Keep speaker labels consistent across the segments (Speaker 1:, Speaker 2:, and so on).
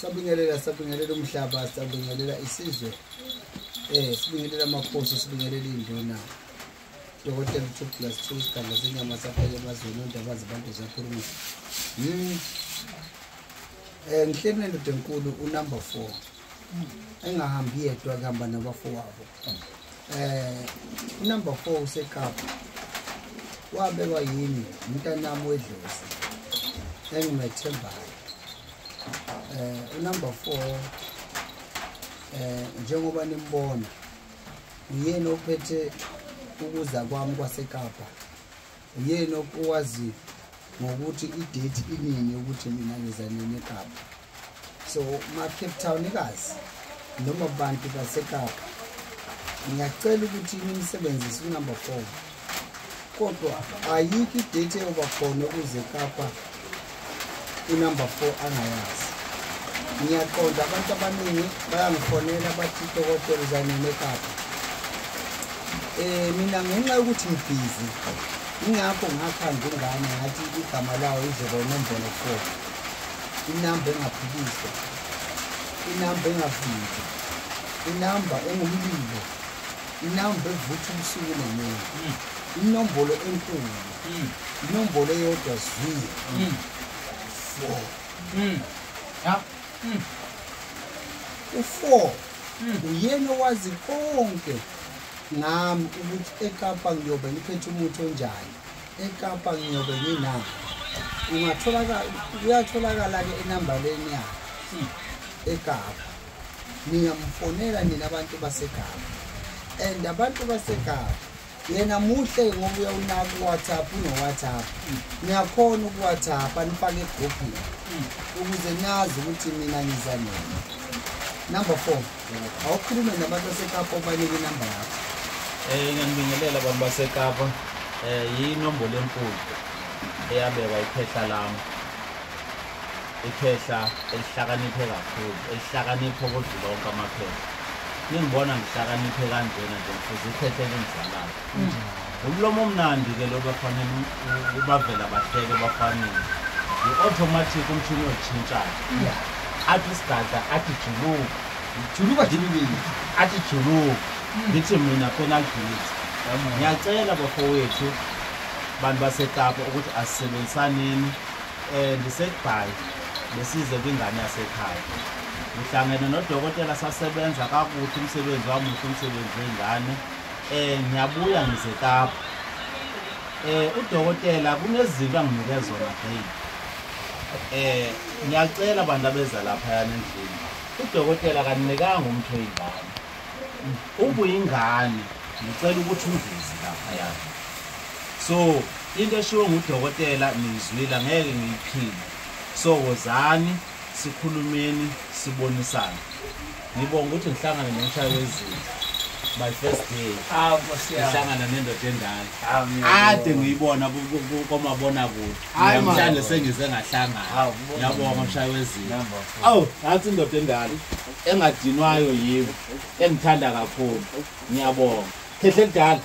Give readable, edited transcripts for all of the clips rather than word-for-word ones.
Speaker 1: sabingelela umhlaba, sabingelela isizwe. Sibingelela amakhosi, sibingelela induna. Dokotela 2+2 isigaba senyama sapheke emazweni ondaba zabantu zakhuluma. Ngihleli nendoda enkulu unumber 4. Engahambi yedwa kuhamba nabafowabo. Unumber 4 useKapa. Wabekwa yini umntanami wedlozi. Engimethembayo. Unumber 4 njengoba nimbona uyena ophethe ukuza kwami kwaseKapa. Uyena okwazi ngokuthi idate inini ukuthi mina ngizanini eKapa. So ma Cape Townikazi noma abantu baseKapa ngiyacela ukuthi nimsebenzise unumber 4. Kodwa ayikho idate eyoba khona ukuze eKapa unumber 4 angayazi. Ngiyaqonda abantu abaningi bayangifonela bathi dokotela uzanini eKapa. Mina ngenxa yokuthi ngibhizi ingakho ngakhanda ingane ngathi igama lawo izoba inombolo 4. Inamba engaphikiswa, inamba engaviki, inamba engumlilo, inamba evutha ubusuku nemini, inombolo enkulu, inombolo eyodwa zwi 4. U4 uyena owazi konke ngami ukuthi eKapa ngiyobe ngiphethe umuntu onjani, eKapa ngiyobe nginani. Uyatholakala ke enambaleni yakhe eKapa. Niyamfonela nina abantu baseKapa. And abantu baseKapa yena muhle ngoba uyawunaka uWhatsApp unoWhatsApp. Niyakhona ukuWhatsApp anifake egroupini ukuze nazi ukuthi mina ngiza nini. Number 4. Awukhulume nabantu baseKapa obanike inamba yakho.
Speaker 2: Ngiyabingelela abantu baseKapa. Yinombolo enkulu eyabekwa iphehla lami. Iphehla elihlakaniphe kakhulu, elihlakaniphe kodwa lonke amaphehla. Ningibona ngihlakaniphe kanjena nje mfuthi iphehla elenzalayo. Umlomo omnandi ke lo bafanele ubavela bahleke bafanele. I-automatic umthini otshintshayo. Athi isigada athi juluka jilibili athi juluka. Ngithi mina penal penalty. Ngiyacela bafowethu bantu baseKapa ukuthi asisebenzisaneni ndiseGbhayi besize kwingane yasekhaya. Ngihlangene nodokotela sasebenza kakuhle umsebenzi wami umsebenzi wengane. Ngiyabuya ngizeKapa. Udokotela kunezinto anginike zona ngiyacela abantu abeza lapha yana endlini. Udokotela kanikanga umuntu oyingane. Ubuyingane ngicela ukuthi ungize lapha yana. So into eshiwo ngudokotela nizwila ngeke ngiyiphile. So wozani sikhulumeni sibonisana. Ngibonga ukuthi ngihlangane nomshayi wezinto. My first day. Ngihlangana nendoda endala. Ade ngiyibona komabona kude. Namhlanje sengize ngahlangana. Ngiyabonga umshayi wezinto. Nathi indoda endala engadinwayo yimi engithanda kakhulu. Ngiyabonga. Khehle kudala.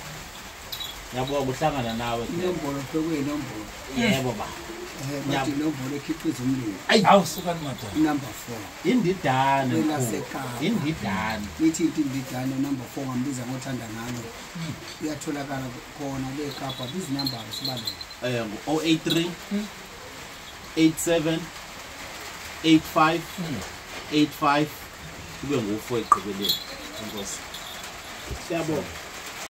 Speaker 2: Ngiyabonga uhlangana nawe.
Speaker 1: Inombolo kweyinombolo.
Speaker 2: Yebo ba.
Speaker 1: Bathi inombolo ekhiqiza umlilo.
Speaker 2: Awusuka madoda.
Speaker 1: Number 4.
Speaker 2: Indidane.
Speaker 1: Indidane. Nithi indidane number 4 ngambiza ngothanda ngalo. Iyatholakala khona leKapa. These numbers sibale.
Speaker 2: 083 87 85 85 kube ngu4 eqhubeleni. Inkosi. Siyabonga.